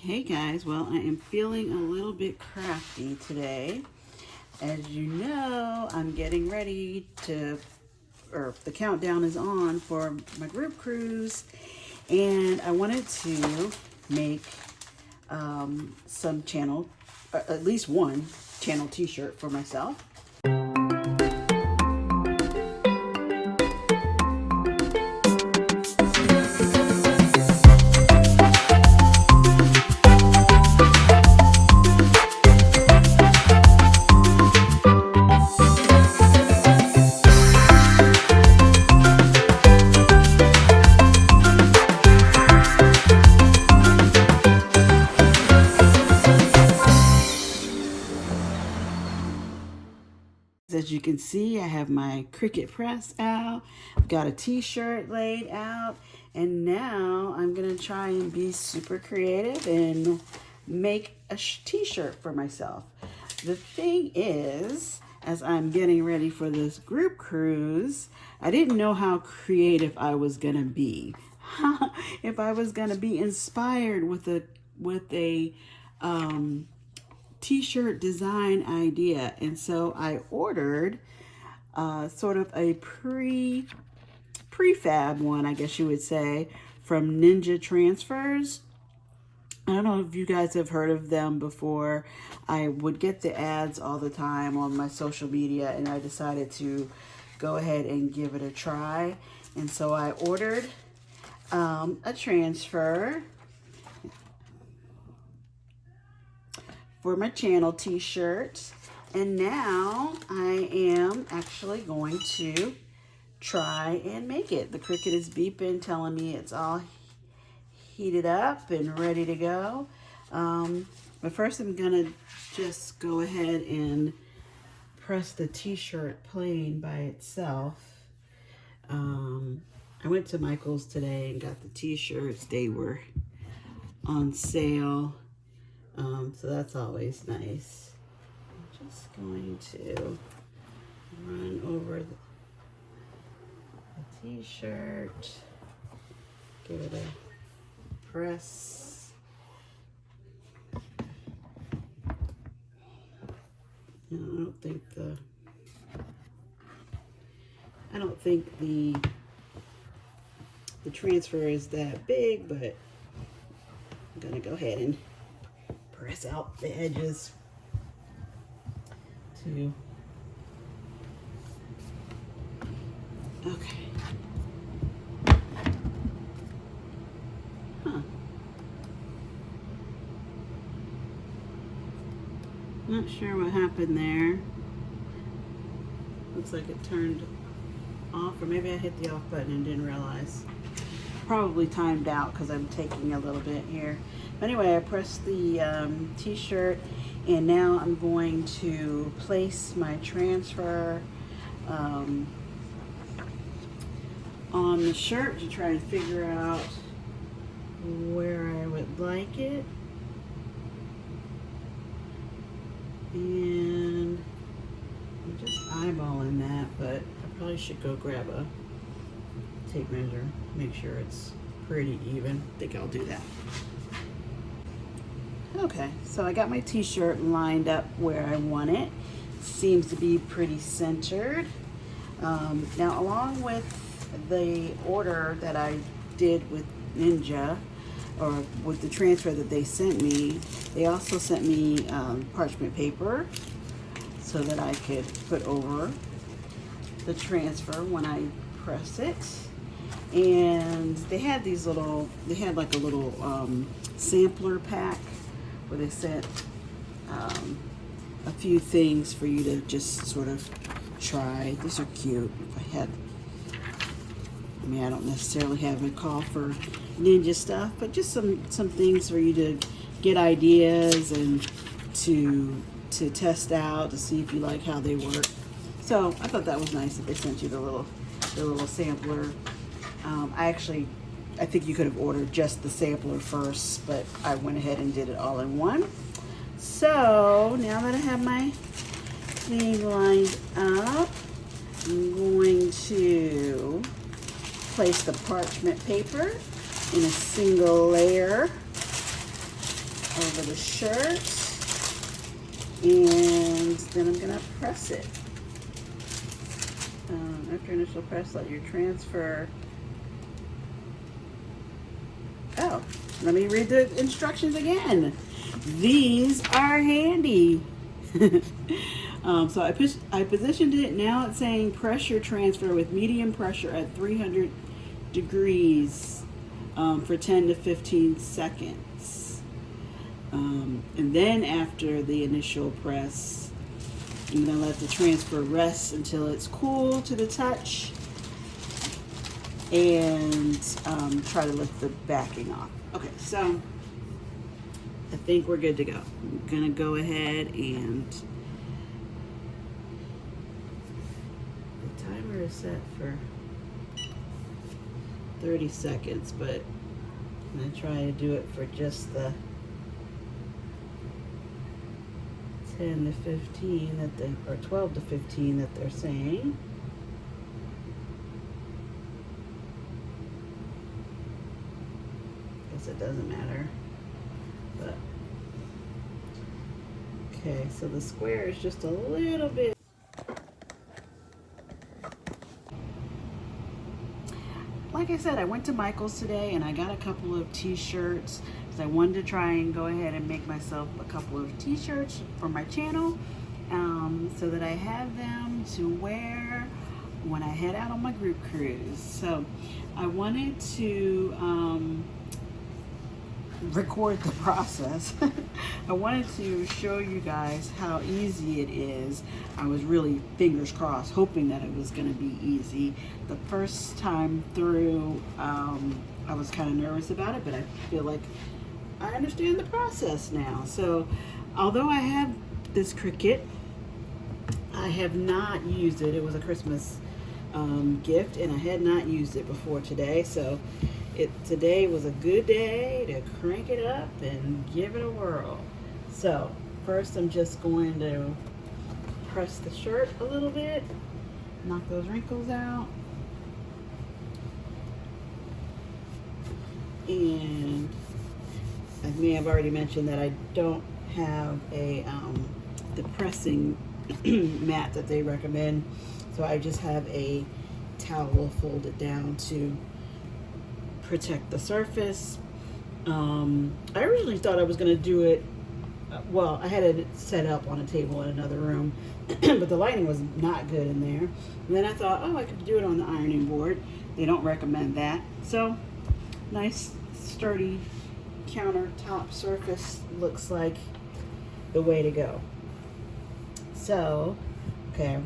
Hey guys, well, I am feeling a little bit crafty today. As you know, I'm getting ready to, or the countdown is on for my group cruise, and I wanted to make some channel, at least one channel t-shirt for myself. As you can see, I have my Cricut press out. I've got a t-shirt laid out, and now I'm gonna try and be super creative and make a t-shirt for myself. The thing is, as I'm getting ready for this group cruise, I didn't know how creative I was gonna be. If I was gonna be inspired with a t-shirt design idea, and so I ordered sort of a prefab one, I guess you would say, from Ninja Transfers. I don't know if you guys have heard of them before. I would get the ads all the time on my social media, and I decided to go ahead and give it a try. And so I ordered a transfer for my channel t-shirt, and now I am actually going to try and make it. The Cricut is beeping, telling me it's all heated up and ready to go. But first I'm gonna just go ahead and press the t-shirt plain by itself. I went to Michael's today and got the t-shirts. They were on sale. So that's always nice. I'm just going to run over the t-shirt, give it a press. I don't think the transfer is that big, but I'm gonna go ahead and press out the edges too. Okay. Not sure what happened there. Looks like it turned off, or maybe I hit the off button and didn't realize. Probably timed out because I'm taking a little bit here. Anyway, I pressed the t-shirt, and now I'm going to place my transfer on the shirt to try and figure out where I would like it. And I'm just eyeballing that, but I probably should go grab a tape measure, make sure it's pretty even. I think I'll do that. Okay, so I got my t-shirt lined up where I want it. Seems to be pretty centered. Now, along with the order that I did with Ninja, or with the transfer that they sent me, they also sent me parchment paper so that I could put over the transfer when I press it. And they had these little, they had like a little sampler pack where they sent a few things for you to just sort of try. These are cute. I mean, I don't necessarily have a call for Ninja stuff, but just some things for you to get ideas and to test out to see if you like how they work. So I thought that was nice that they sent you the little sampler. I think you could have ordered just the sampler first, but I went ahead and did it all in one. So now that I have my thing lined up, I'm going to place the parchment paper in a single layer over the shirt, and then I'm gonna press it. After initial press, let your transfer. Oh, let me read the instructions again. These are handy. So I positioned it. Now it's saying pressure transfer with medium pressure at 300 degrees for 10 to 15 seconds. And then after the initial press, I'm going to let the transfer rest until it's cool to the touch, and try to lift the backing off. Okay, so I think we're good to go. I'm going to go ahead, and the timer is set for 30 seconds, but I'm going to try to do it for just the 10 to 15 that they, or 12 to 15 that they're saying. Guess it doesn't matter, but okay, so the square is just a little bit. Like I said, I went to Michael's today and I got a couple of t-shirts because I wanted to try and go ahead and make myself a couple of t-shirts for my channel, so that I have them to wear when I head out on my group cruise. So I wanted to record the process. I wanted to show you guys how easy it is. I was really, fingers crossed, hoping that it was going to be easy. The first time through, I was kind of nervous about it, but I feel like I understand the process now. So although I have this Cricut, I have not used it. It was a Christmas gift, and I had not used it before today. So today was a good day to crank it up and give it a whirl. So first I'm just going to press the shirt a little bit, knock those wrinkles out, and I may have already mentioned that I don't have a the pressing mat that they recommend, so I just have a towel folded down to protect the surface. I originally thought I was going to do it, well, I had it set up on a table in another room, but the lighting was not good in there. And then I thought, oh, I could do it on the ironing board. They don't recommend that. So nice sturdy countertop surface looks like the way to go. So okay,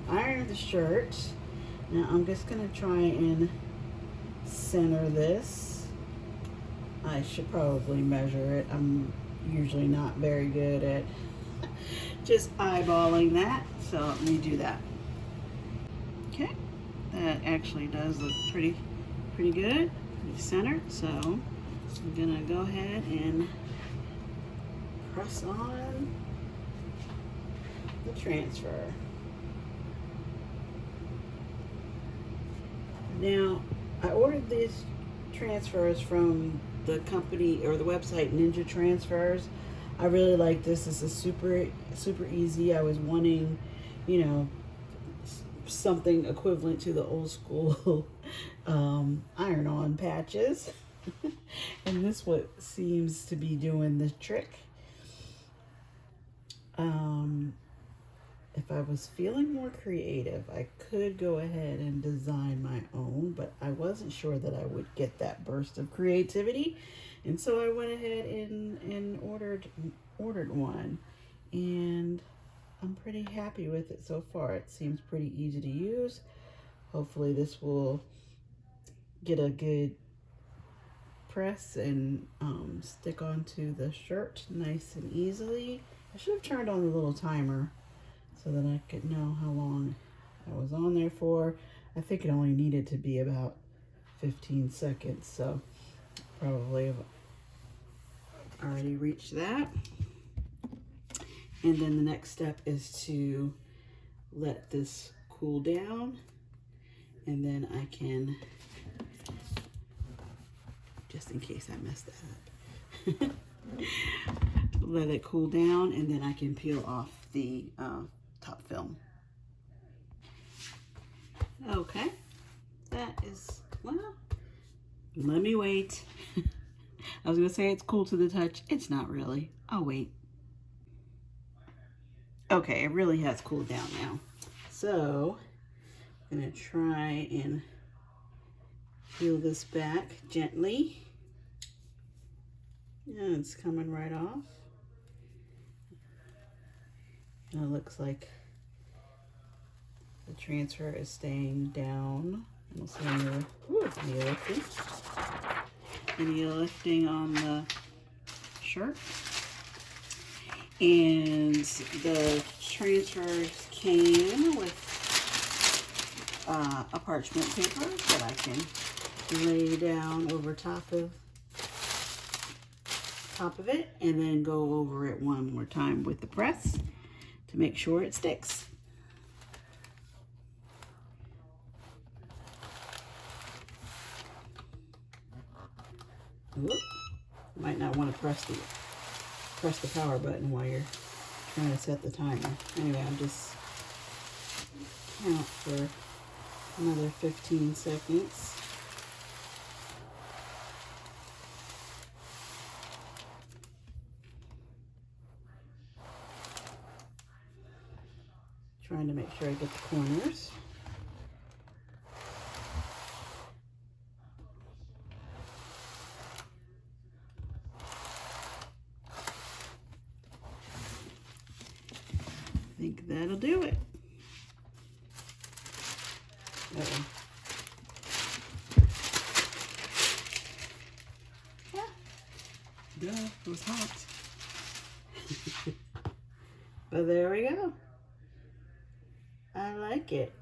I ironed the shirt. Now I'm just going to try and center this. I should probably measure it. I'm usually not very good at just eyeballing that, so let me do that. Okay, that actually does look pretty good, pretty centered. So I'm gonna go ahead and press on the transfer. Now I ordered these transfers from the company or the website Ninja Transfers. I really like this. This is super easy. I was wanting, you know, something equivalent to the old school iron-on patches. And this what seems to be doing the trick. If I was feeling more creative, I could go ahead and design my own, but I wasn't sure that I would get that burst of creativity. And so I went ahead and ordered one, and I'm pretty happy with it so far. It seems pretty easy to use. Hopefully this will get a good press and stick onto the shirt nice and easily. I should have turned on the little timer so that I could know how long I was on there for. I think it only needed to be about 15 seconds, so probably have already reached that. And then the next step is to let this cool down, and then I can, just in case I messed that Let it cool down, and then I can peel off the top film. Okay, that is, well, let me wait. I was gonna say it's cool to the touch. It's not really. I'll wait. Okay, it really has cooled down now. So I'm gonna try and peel this back gently. Yeah, it's coming right off. And it looks like the transfer is staying down. We'll see any lifting on the shirt. And the transfers came with a parchment paper that I can lay down over top of it, and then go over it one more time with the press to make sure it sticks. Whoop. Might not want to press the power button while you're trying to set the timer. Anyway, I'll just count for another 15 seconds. Trying to make sure I get the corners. I think that'll do it. Uh-oh. Ah, duh, it was hot. But there we go. I like it.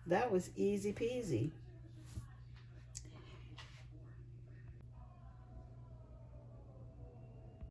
That was easy peasy.